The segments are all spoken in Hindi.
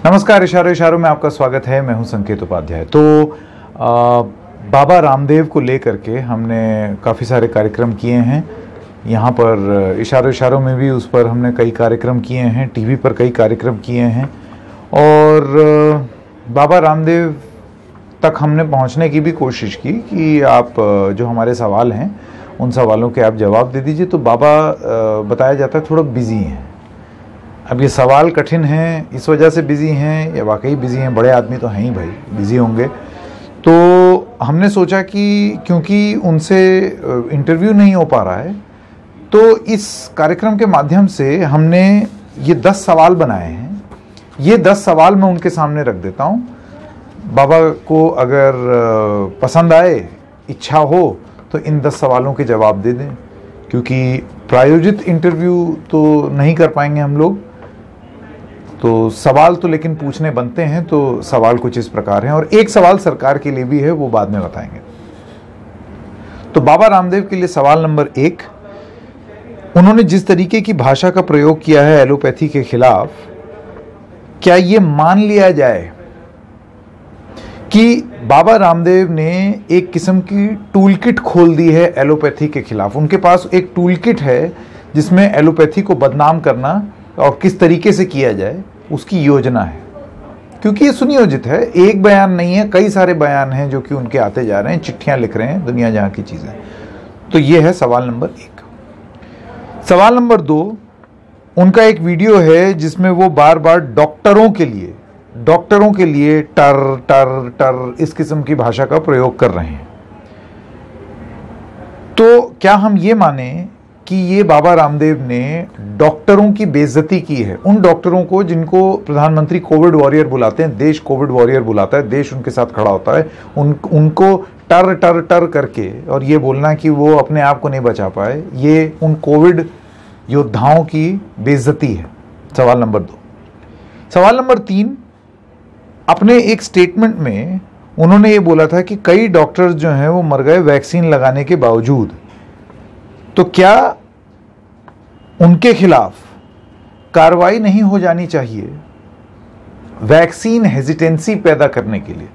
नमस्कार। इशारों इशारों में आपका स्वागत है। मैं हूं संकेत उपाध्याय। तो बाबा रामदेव को लेकर के हमने काफ़ी सारे कार्यक्रम किए हैं। यहाँ पर इशारों इशारों में भी उस पर हमने कई कार्यक्रम किए हैं, टीवी पर कई कार्यक्रम किए हैं और बाबा रामदेव तक हमने पहुँचने की भी कोशिश की कि आप जो हमारे सवाल हैं उन सवालों के आप जवाब दे दीजिए। तो बाबा बताया जाता है थोड़ा बिजी हैं। अब ये सवाल कठिन हैं, इस वजह से बिज़ी हैं या वाकई बिज़ी हैं? बड़े आदमी तो हैं ही भाई, बिज़ी होंगे। तो हमने सोचा कि क्योंकि उनसे इंटरव्यू नहीं हो पा रहा है तो इस कार्यक्रम के माध्यम से हमने ये 10 सवाल बनाए हैं। ये 10 सवाल मैं उनके सामने रख देता हूँ। बाबा को अगर पसंद आए, इच्छा हो तो इन 10 सवालों के जवाब दे दें, क्योंकि प्रायोजित इंटरव्यू तो नहीं कर पाएंगे हम लोग। तो सवाल तो लेकिन पूछने बनते हैं। तो सवाल कुछ इस प्रकार हैं और एक सवाल सरकार के लिए भी है, वो बाद में बताएंगे। तो बाबा रामदेव के लिए सवाल नंबर 1, उन्होंने जिस तरीके की भाषा का प्रयोग किया है एलोपैथी के खिलाफ, क्या ये मान लिया जाए कि बाबा रामदेव ने एक किस्म की टूल किट खोल दी है एलोपैथी के खिलाफ? उनके पास एक टूल किट है जिसमें एलोपैथी को बदनाम करना और किस तरीके से किया जाए उसकी योजना है। क्योंकि ये सुनियोजित है, एक बयान नहीं है, कई सारे बयान हैं जो कि उनके आते जा रहे हैं, चिट्ठियां लिख रहे हैं, दुनिया जहां की चीजें। तो ये है सवाल नंबर 1। सवाल नंबर 2, उनका एक वीडियो है जिसमें वो बार बार डॉक्टरों के लिए टर टर टर इस किस्म की भाषा का प्रयोग कर रहे हैं। तो क्या हम ये माने कि ये बाबा रामदेव ने डॉक्टरों की बेइज्जती की है? उन डॉक्टरों को जिनको प्रधानमंत्री कोविड वॉरियर बुलाते हैं, देश कोविड वॉरियर बुलाता है, देश उनके साथ खड़ा होता है, उनको टर टर टर करके और ये बोलना कि वो अपने आप को नहीं बचा पाए, ये उन कोविड योद्धाओं की बेइज्जती है। सवाल नंबर 2। सवाल नंबर 3, अपने एक स्टेटमेंट में उन्होंने ये बोला था कि कई डॉक्टर्स जो हैं वो मर गए वैक्सीन लगाने के बावजूद। तो क्या उनके खिलाफ कार्रवाई नहीं हो जानी चाहिए वैक्सीन हेजिटेंसी पैदा करने के लिए?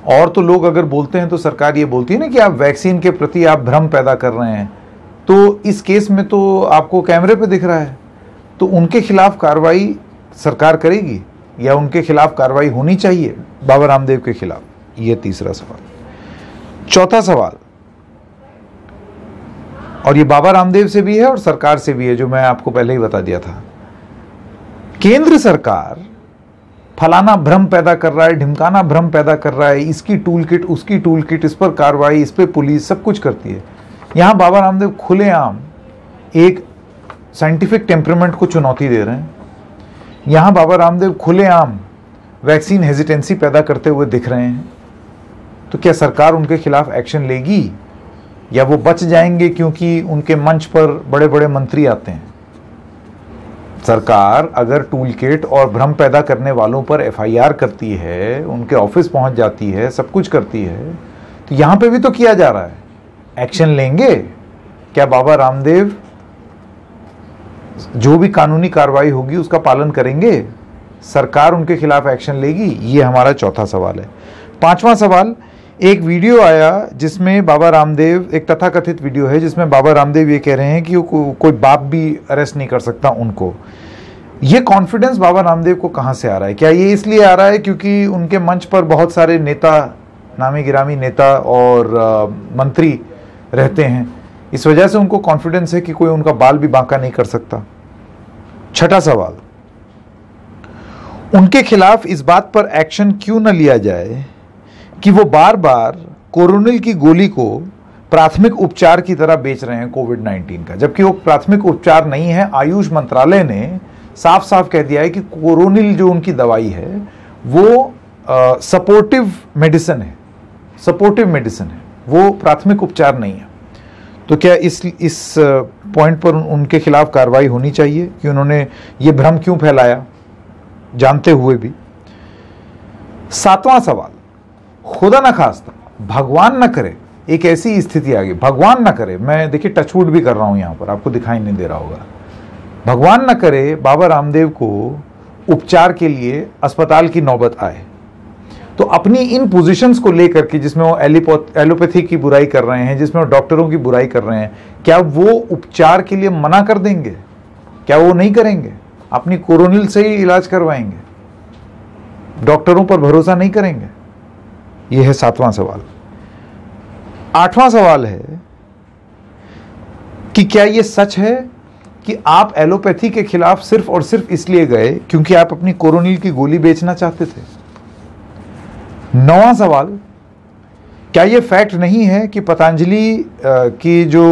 और तो लोग अगर बोलते हैं तो सरकार ये बोलती है ना कि आप वैक्सीन के प्रति आप भ्रम पैदा कर रहे हैं। तो इस केस में तो आपको कैमरे पे दिख रहा है, तो उनके खिलाफ कार्रवाई सरकार करेगी या उनके खिलाफ कार्रवाई होनी चाहिए बाबा रामदेव के खिलाफ? ये तीसरा सवाल। चौथा सवाल, और ये बाबा रामदेव से भी है और सरकार से भी है, जो मैं आपको पहले ही बता दिया था। केंद्र सरकार फलाना भ्रम पैदा कर रहा है, ढिमकाना भ्रम पैदा कर रहा है, इसकी टूल किट, उसकी टूल किट, इस पर कार्रवाई, इस पर पुलिस, सब कुछ करती है। यहां बाबा रामदेव खुलेआम एक साइंटिफिक टेम्परामेंट को चुनौती दे रहे हैं। यहां बाबा रामदेव खुलेआम वैक्सीन हेजिटेंसी पैदा करते हुए दिख रहे हैं। तो क्या सरकार उनके खिलाफ एक्शन लेगी या वो बच जाएंगे क्योंकि उनके मंच पर बड़े बड़े मंत्री आते हैं? सरकार अगर टूल किट और भ्रम पैदा करने वालों पर एफआईआर करती है, उनके ऑफिस पहुंच जाती है, सब कुछ करती है, तो यहां पे भी तो किया जा रहा है। एक्शन लेंगे क्या बाबा रामदेव? जो भी कानूनी कार्रवाई होगी उसका पालन करेंगे? सरकार उनके खिलाफ एक्शन लेगी? ये हमारा चौथा सवाल है। पांचवा सवाल, एक वीडियो आया जिसमें बाबा रामदेव, एक तथाकथित वीडियो है जिसमें बाबा रामदेव ये कह रहे हैं कि कोई बाप भी अरेस्ट नहीं कर सकता उनको। ये कॉन्फिडेंस बाबा रामदेव को कहां से आ रहा है? क्या ये इसलिए आ रहा है क्योंकि उनके मंच पर बहुत सारे नेता, नामी गिरामी नेता और मंत्री रहते हैं, इस वजह से उनको कॉन्फिडेंस है कि कोई उनका बाल भी बांका नहीं कर सकता? छठा सवाल, उनके खिलाफ इस बात पर एक्शन क्यों न लिया जाए कि वो बार बार कोरोनिल की गोली को प्राथमिक उपचार की तरह बेच रहे हैं कोविड-19 का, जबकि वो प्राथमिक उपचार नहीं है। आयुष मंत्रालय ने साफ साफ कह दिया है कि कोरोनिल जो उनकी दवाई है वो सपोर्टिव मेडिसिन है, वो प्राथमिक उपचार नहीं है। तो क्या इस पॉइंट पर उनके खिलाफ कार्रवाई होनी चाहिए कि उन्होंने ये भ्रम क्यों फैलाया जानते हुए भी? सातवां सवाल, खुदा न खास्ता, भगवान न करे एक ऐसी स्थिति आ गई, भगवान न करे, मैं देखिए टचवुड भी कर रहा हूं यहां पर, आपको दिखाई नहीं दे रहा होगा, भगवान न करे बाबा रामदेव को उपचार के लिए अस्पताल की नौबत आए। तो अपनी इन पोजीशंस को लेकर के, जिसमें वो एलोपैथी की बुराई कर रहे हैं, जिसमें वो डॉक्टरों की बुराई कर रहे हैं, क्या वो उपचार के लिए मना कर देंगे? क्या वो नहीं करेंगे? अपनी कोरोनिल से ही इलाज करवाएंगे, डॉक्टरों पर भरोसा नहीं करेंगे? यह है 7वां सवाल। 8वां सवाल है कि क्या यह सच है कि आप एलोपैथी के खिलाफ सिर्फ और सिर्फ इसलिए गए क्योंकि आप अपनी कोरोनिल की गोली बेचना चाहते थे? 9वां सवाल, क्या यह फैक्ट नहीं है कि पतंजलि की जो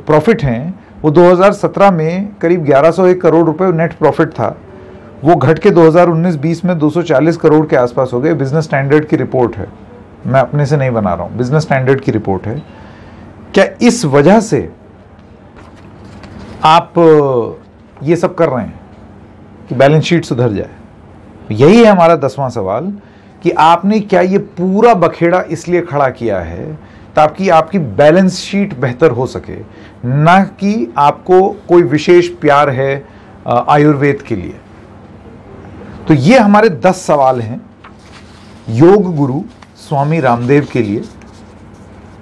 प्रॉफिट हैं वो 2017 में करीब 1101 करोड़ रुपए नेट प्रॉफिट था, वो घट के 2019-20 में 240 करोड़ के आसपास हो गए। बिजनेस स्टैंडर्ड की रिपोर्ट है, मैं अपने से नहीं बना रहा हूं, बिजनेस स्टैंडर्ड की रिपोर्ट है। क्या इस वजह से आप ये सब कर रहे हैं कि बैलेंस शीट सुधर जाए? यही है हमारा 10वां सवाल कि आपने क्या ये पूरा बखेड़ा इसलिए खड़ा किया है ताकि आपकी बैलेंस शीट बेहतर हो सके, ना कि आपको कोई विशेष प्यार है आयुर्वेद के लिए? तो ये हमारे 10 सवाल हैं योग गुरु स्वामी रामदेव के लिए।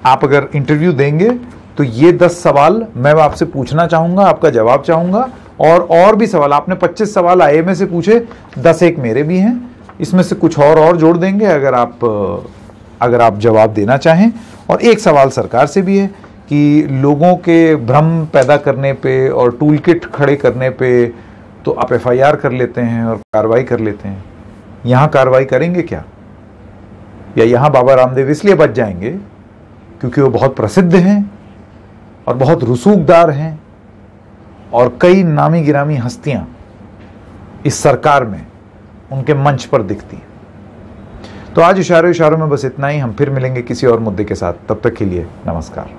आप अगर इंटरव्यू देंगे तो ये 10 सवाल मैं आपसे पूछना चाहूंगा, आपका जवाब चाहूंगा। और भी सवाल, आपने 25 सवाल आईएमए से पूछे, 10 एक मेरे भी हैं, इसमें से कुछ और जोड़ देंगे अगर आप जवाब देना चाहें। और एक सवाल सरकार से भी है कि लोगों के भ्रम पैदा करने पे और टूल किट खड़े करने पे तो आप एफआईआर कर लेते हैं और कार्रवाई कर लेते हैं, यहां कार्रवाई करेंगे क्या? या यहां बाबा रामदेव इसलिए बच जाएंगे क्योंकि वो बहुत प्रसिद्ध हैं और बहुत रसूखदार हैं और कई नामी गिरामी हस्तियां इस सरकार में उनके मंच पर दिखती हैं? तो आज इशारों में बस इतना ही। हम फिर मिलेंगे किसी और मुद्दे के साथ, तब तक के लिए नमस्कार।